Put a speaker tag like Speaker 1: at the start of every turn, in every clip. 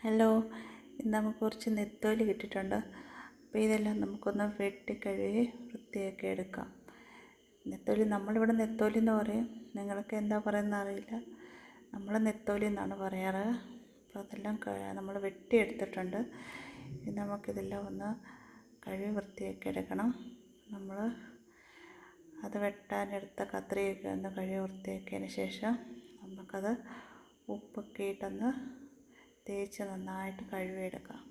Speaker 1: Hello, ഇന്ന് നമുക്ക് കുറച്ച് നെത്തോലി കിട്ടിയിട്ടുണ്ട്. അപ്പോൾ ഇതെല്ലാം നമുക്കൊന്ന് വെട്ടിക്കഴുകി വൃത്തിയാക്കി എടുക്കാം. നെത്തോലി നമ്മളിവിടെ നെത്തോലി എന്ന് പറയും, നിങ്ങൾക്ക് എന്താ പറയുന്നത് അറിയില്ല. നമ്മൾ നെത്തോലി എന്നാണ് പറയാറ്. അപ്പോൾ അതെല്ലാം നമ്മൾ വെട്ടിയെടുത്തിട്ടുണ്ട്. ഇനി നമുക്കിതെല്ലാം ഒന്ന് കഴുകി വൃത്തിയാക്കി എടുക്കണം. നമ്മൾ അത് വെട്ടാനെടുത്ത കത്രികയൊക്കെ ഒന്ന് കഴുകി വൃത്തിയാക്കിയതിന് ശേഷം നമുക്കത് ഉപ്പൊക്കെ ഇട്ടൊന്ന് തേച്ച് നന്നായിട്ട് കഴുകിയെടുക്കാം.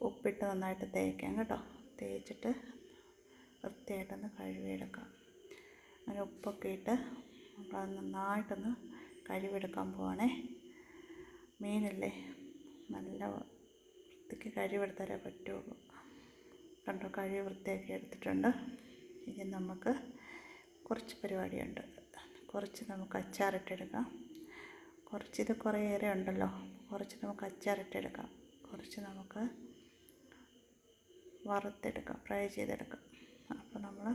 Speaker 1: ഉപ്പിട്ട് നന്നായിട്ട് തേക്കാം കേട്ടോ. തേച്ചിട്ട് വൃത്തിയായിട്ടൊന്ന് കഴുകിയെടുക്കാം. അങ്ങനെ ഉപ്പൊക്കെ ഇട്ട് നമ്മളത് നന്നായിട്ടൊന്ന് കഴുകിയെടുക്കാൻ പോവാണേ. മീനല്ലേ, നല്ല വൃത്തിക്ക് കഴുകിയെടുത്താലേ പറ്റുള്ളൂ. കണ്ടോ, കഴുകി വൃത്തിയാക്കി എടുത്തിട്ടുണ്ട്. ഇനി നമുക്ക് കുറച്ച് പരിപാടിയുണ്ട്. കുറച്ച് നമുക്ക് അച്ചാറിട്ടെടുക്കാം. ഇത് കുറേയേറെ ഉണ്ടല്ലോ, കുറച്ച് നമുക്ക് അച്ചാറിട്ടെടുക്കാം. കുറച്ച് നമുക്ക് വറുത്തെടുക്കാം, ഫ്രൈ ചെയ്തെടുക്കാം. അപ്പോൾ നമ്മൾ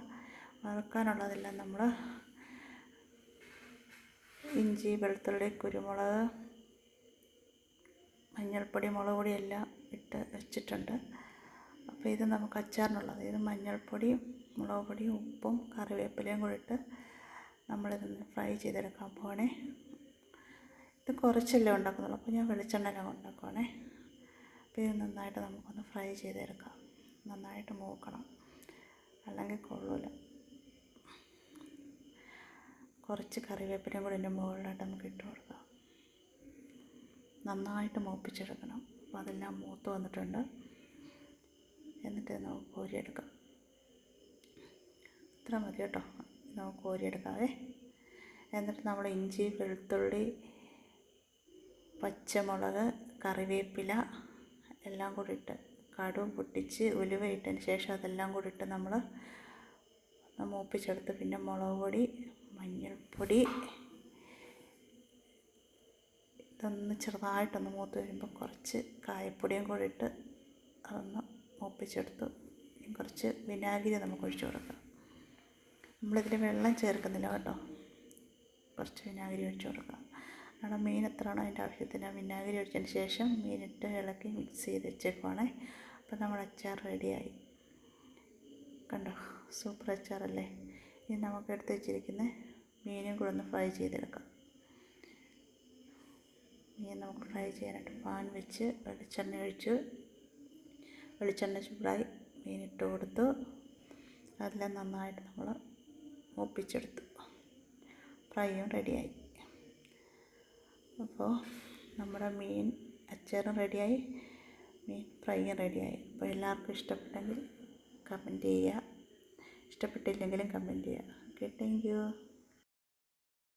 Speaker 1: വറുക്കാനുള്ളതെല്ലാം നമ്മൾ ഇഞ്ചി, വെളുത്തുള്ളി, കുരുമുളക്, മഞ്ഞൾപ്പൊടി, മുളക് പൊടി എല്ലാം ഇട്ട് വെച്ചിട്ടുണ്ട്. അപ്പോൾ ഇത് നമുക്ക് അച്ചാറിനുള്ളത്. ഇത് മഞ്ഞൾപ്പൊടി, മുളക് പൊടിയും ഉപ്പും കറിവേപ്പിലയും കൂടി ഇട്ട് നമ്മളിതൊന്ന് ഫ്രൈ ചെയ്തെടുക്കാൻ പോകണേ. ഇത് കുറച്ചല്ലേ ഉണ്ടാക്കുന്നുള്ളൂ, അപ്പോൾ ഞാൻ വെളിച്ചെണ്ണയിലാണ് ഉണ്ടാക്കുവാണേ. അപ്പോൾ ഇത് നന്നായിട്ട് നമുക്കൊന്ന് ഫ്രൈ ചെയ്തെടുക്കാം. നന്നായിട്ട് മൂക്കണം, അല്ലെങ്കിൽ കൊള്ളൂല. കുറച്ച് കറിവേപ്പിലയും കൂടി ഇതിൻ്റെ മുകളിലായിട്ട് നമുക്ക് ഇട്ട് കൊടുക്കാം. നന്നായിട്ട് മൂപ്പിച്ചെടുക്കണം. അപ്പോൾ അതെല്ലാം മൂത്ത് വന്നിട്ടുണ്ട്. എന്നിട്ട് നമുക്ക് കോരിയെടുക്കാം. ഇത്ര മതി കേട്ടോ, നമുക്ക് കോരിയെടുക്കാവേ. എന്നിട്ട് നമ്മൾ ഇഞ്ചി, വെളുത്തുള്ളി, പച്ചമുളക്, കറിവേപ്പില എല്ലാം കൂടി ഇട്ട് കടുക് പൊട്ടിച്ച് ഉലുവ ഇട്ടതിന് ശേഷം അതെല്ലാം കൂടി ഇട്ട് നമ്മൾ മൂപ്പിച്ചെടുത്ത് പിന്നെ മുളക് പൊടി, മഞ്ഞൾപ്പൊടി ഇതൊന്ന് ചെറുതായിട്ടൊന്ന് മൂത്ത് വരുമ്പോൾ കുറച്ച് കായപ്പൊടിയും കൂടി ഇട്ട് അതൊന്ന് മൂപ്പിച്ചെടുത്ത് കുറച്ച് വിനാഗിരി നമുക്ക് ഒഴിച്ചു കൊടുക്കാം. നമ്മളിതിൽ വെള്ളം ചേർക്കുന്നില്ല കേട്ടോ, കുറച്ച് വിനാഗിരി ഒഴിച്ചു കൊടുക്കാം. നമ്മുടെ മീൻ എത്രയാണോ അതിൻ്റെ ആവശ്യത്തിന് വിനാഗിരി ഒഴിച്ചതിന് ശേഷം മീനിട്ട് ഇളക്കി മിക്സ് ചെയ്ത് വെച്ചേക്കുവാണേ. അപ്പോൾ നമ്മുടെ അച്ചാർ റെഡിയായി. കണ്ടോ, സൂപ്പർ അച്ചാറല്ലേ. ഇനി നമുക്ക് എടുത്ത് വെച്ചിരിക്കുന്ന മീനും കൂടെ ഒന്ന് ഫ്രൈ ചെയ്തെടുക്കാം. മീൻ നമുക്ക് ഫ്രൈ ചെയ്യാനായിട്ട് പാൻ വെച്ച് വെളിച്ചെണ്ണ ഒഴിച്ച് വെളിച്ചെണ്ണ ചൂടായി മീനിട്ട് കൊടുത്തു. അതെല്ലാം നന്നായിട്ട് നമ്മൾ മൂപ്പിച്ചെടുത്തു. ഫ്രൈയും റെഡിയായി. അപ്പോൾ നമ്മുടെ മീൻ അച്ചാറും റെഡിയായി, മീൻ ഫ്രൈയും റെഡിയായി. അപ്പോൾ എല്ലാവർക്കും ഇഷ്ടപ്പെട്ടെങ്കിൽ കമൻറ്റ് ചെയ്യുക, ഇഷ്ടപ്പെട്ടില്ലെങ്കിലും കമൻറ്റ് ചെയ്യുക. Okay, thank you.